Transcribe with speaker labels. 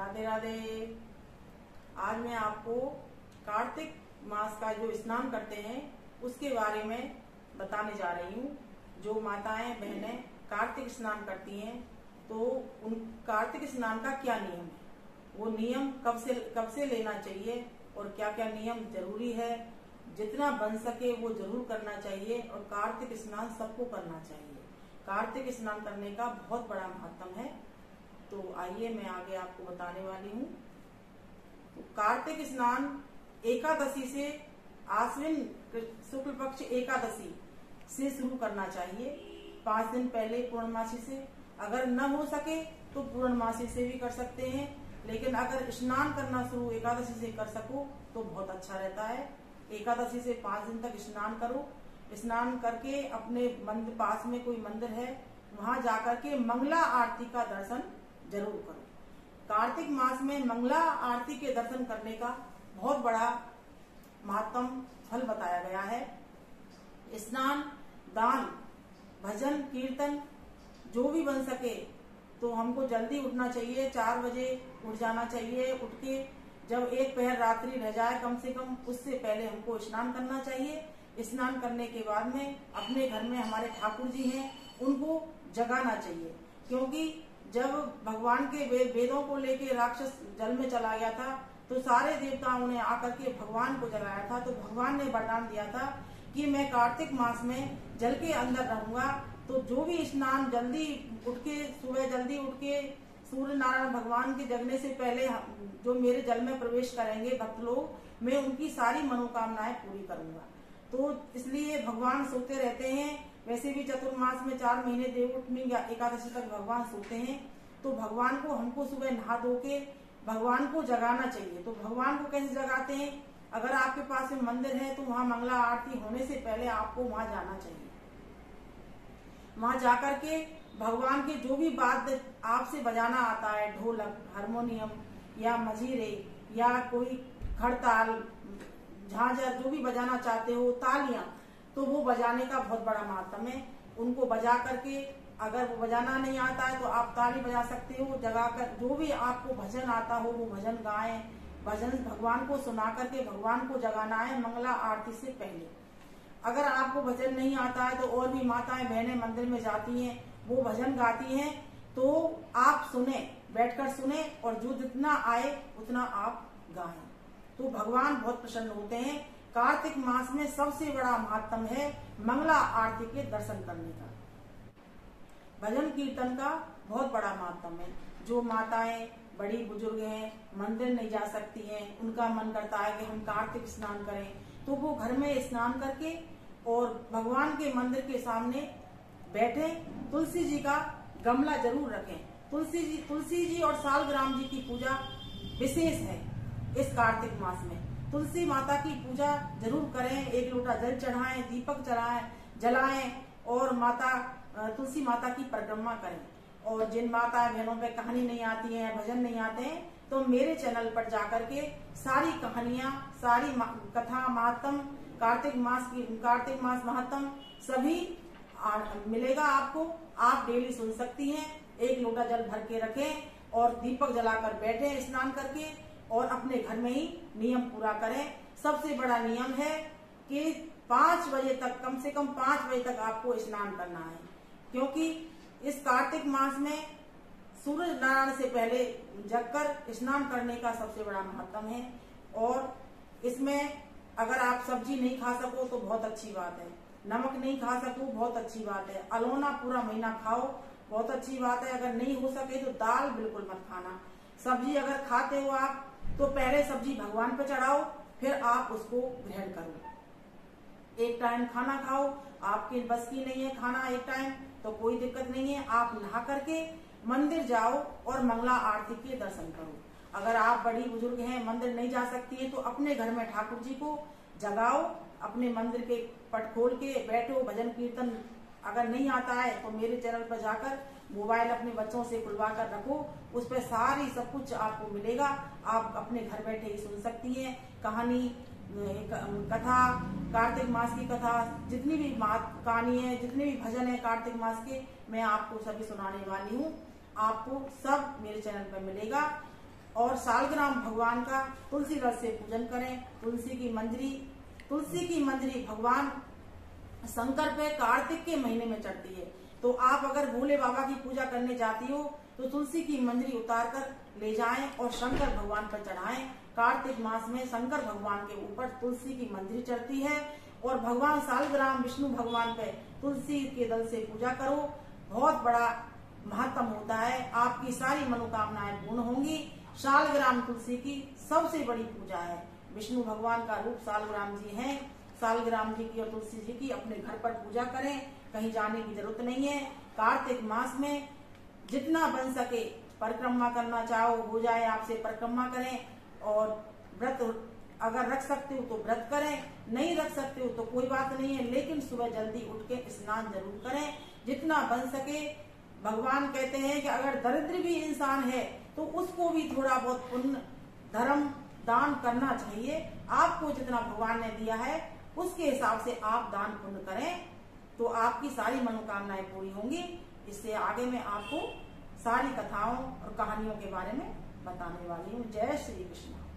Speaker 1: राधे राधे। आज मैं आपको कार्तिक मास का जो स्नान करते हैं उसके बारे में बताने जा रही हूँ। जो माताएं बहनें कार्तिक स्नान करती हैं तो उन कार्तिक स्नान का क्या नियम है, वो नियम कब से लेना चाहिए और क्या क्या नियम जरूरी है, जितना बन सके वो जरूर करना चाहिए। और कार्तिक स्नान सबको करना चाहिए। कार्तिक स्नान करने का बहुत बड़ा महत्व है। तो आइए मैं आगे आपको बताने वाली हूँ। तो कार्तिक स्नान एकादशी से, आश्विन शुक्ल पक्ष एकादशी से शुरू करना चाहिए। 5 दिन पहले पूर्णमासी से, अगर न हो सके तो पूर्णमासी से भी कर सकते हैं, लेकिन अगर स्नान करना शुरू एकादशी से कर सको तो बहुत अच्छा रहता है। एकादशी से 5 दिन तक स्नान करो। स्नान करके अपने मंदिर, पास में कोई मंदिर है वहां जाकर के मंगला आरती का दर्शन जरूर करो। कार्तिक मास में मंगला आरती के दर्शन करने का बहुत बड़ा महत्तम फल बताया गया है। स्नान, दान, भजन, कीर्तन जो भी बन सके तो हमको जल्दी उठना चाहिए। 4 बजे उठ जाना चाहिए। उठ के जब एक पहर रात्रि रह जाए कम से कम, उससे पहले हमको स्नान करना चाहिए। स्नान करने के बाद में अपने घर में हमारे ठाकुर जी हैं उनको जगाना चाहिए, क्योंकि जब भगवान के वेदों को लेके राक्षस जल में चला गया था तो सारे देवताओं ने आकर के भगवान को जगाया था। तो भगवान ने वरदान दिया था कि मैं कार्तिक मास में जल के अंदर रहूंगा। तो जो भी स्नान जल्दी उठ के, सुबह जल्दी उठ के सूर्य नारायण भगवान के जगने से पहले जो मेरे जल में प्रवेश करेंगे भक्त लोग, मैं उनकी सारी मनोकामनाएं पूरी करूंगा। तो इसलिए भगवान सोते रहते हैं। वैसे भी चतुर्मास में 4 महीने देवउठनी या एकादशी तक भगवान सोते हैं। तो भगवान को हमको सुबह नहा धो के भगवान को जगाना चाहिए। तो भगवान को कैसे जगाते हैं? अगर आपके पास में मंदिर है तो वहां मंगला आरती होने से पहले आपको वहां जाना चाहिए। वहां जाकर के भगवान के जो भी वाद्य आपसे बजाना आता है, ढोलक, हारमोनियम या मजीरे या कोई खड़ताल, झांझर, जो भी बजाना चाहते हो, तालियां, तो वो बजाने का बहुत बड़ा महत्व है। उनको बजा करके, अगर वो बजाना नहीं आता है तो आप ताली बजा सकते हो। जगाकर जो भी आपको भजन आता हो वो भजन गाएं। भजन भगवान को सुना करके भगवान को जगाना है मंगला आरती से पहले। अगर आपको भजन नहीं आता है तो और भी माताएं बहनें मंदिर में जाती हैं, वो भजन गाती हैं, तो आप सुने, बैठकर सुने और जो जितना आए उतना आप गाएं। तो भगवान बहुत प्रसन्न होते हैं। कार्तिक मास में सबसे बड़ा महत्व है मंगला आरती के दर्शन करने का। भजन कीर्तन का बहुत बड़ा महत्व है। जो माताएं बड़ी बुजुर्ग हैं, मंदिर नहीं जा सकती हैं, उनका मन करता है कि हम कार्तिक स्नान करें, तो वो घर में स्नान करके और भगवान के मंदिर के सामने बैठे, तुलसी जी का गमला जरूर रखें। तुलसी जी और सालग्राम जी की पूजा विशेष है इस कार्तिक मास में। तुलसी माता की पूजा जरूर करें। 1 लोटा जल चढ़ाएं, दीपक जलाएं और तुलसी माता की परिक्रमा करें। और जिन माता बहनों पे कहानी नहीं आती है, भजन नहीं आते हैं, तो मेरे चैनल पर जाकर के सारी कहानियां, सारी कथा महात्म, कार्तिक मास महात्म सभी मिलेगा आपको। आप डेली सुन सकती हैं। 1 लोटा जल भर के रखें और दीपक जलाकर बैठे स्नान करके और अपने घर में ही नियम पूरा करें। सबसे बड़ा नियम है कि 5 बजे तक, कम से कम 5 बजे तक आपको स्नान करना है, क्योंकि इस कार्तिक मास में सूर्य नारायण से पहले जगकर स्नान करने का सबसे बड़ा महत्व है। और इसमें अगर आप सब्जी नहीं खा सको तो बहुत अच्छी बात है, नमक नहीं खा सको बहुत अच्छी बात है, अलोना पूरा महीना खाओ बहुत अच्छी बात है। अगर नहीं हो सके तो दाल बिल्कुल मत खाना। सब्जी अगर खाते हो आप तो पहले सब्जी भगवान पर चढ़ाओ, फिर आप उसको ग्रहण करो। एक टाइम खाना खाओ। आपके बस की नहीं है खाना एक टाइम तो कोई दिक्कत नहीं है, आप नहा करके मंदिर जाओ और मंगला आरती के दर्शन करो। अगर आप बड़ी बुजुर्ग हैं, मंदिर नहीं जा सकती हैं, तो अपने घर में ठाकुर जी को जगाओ, अपने मंदिर के पट खोल के बैठो, भजन कीर्तन अगर नहीं आता है तो मेरे चैनल पर जाकर मोबाइल अपने बच्चों से खुलवा कर रखो, उस पर सारी सब कुछ आपको मिलेगा। आप अपने घर बैठे ही सुन सकती हैं। कहानी, कथा, कार्तिक मास की कथा, जितनी भी कहानी है, जितने भी भजन है कार्तिक मास के, मैं आपको सभी सुनाने वाली हूँ। आपको सब मेरे चैनल पर मिलेगा। और सालग्राम भगवान का तुलसी रस से पूजन करें। तुलसी की मंजरी भगवान शंकर पे कार्तिक के महीने में चढ़ती है। तो आप अगर भोले बाबा की पूजा करने जाती हो तो तुलसी की मंजरी उतार कर ले जाएं और शंकर भगवान पर चढ़ाएं। कार्तिक मास में शंकर भगवान के ऊपर तुलसी की मंजरी चढ़ती है और भगवान सालग्राम विष्णु भगवान पे तुलसी के दल से पूजा करो। बहुत बड़ा महत्व होता है, आपकी सारी मनोकामनाएं पूर्ण होंगी। सालग्राम तुलसी की सबसे बड़ी पूजा है। विष्णु भगवान का रूप सालग्राम जी हैं। सालग्राम जी की और तुलसी जी की अपने घर पर पूजा करें, कहीं जाने की जरूरत नहीं है। कार्तिक मास में जितना बन सके परिक्रमा करना चाहो हो जाए आपसे परिक्रमा करें, और व्रत अगर रख सकते हो तो व्रत करें, नहीं रख सकते हो तो कोई बात नहीं है, लेकिन सुबह जल्दी उठ के स्नान जरूर करें जितना बन सके। भगवान कहते हैं कि अगर दरिद्र भी इंसान है तो उसको भी थोड़ा बहुत पुण्य धर्म दान करना चाहिए। आपको जितना भगवान ने दिया है उसके हिसाब से आप दान पुण्य करें तो आपकी सारी मनोकामनाएं पूरी होंगी। इससे आगे मैं आपको सारी कथाओं और कहानियों के बारे में बताने वाली हूँ। जय श्री कृष्ण।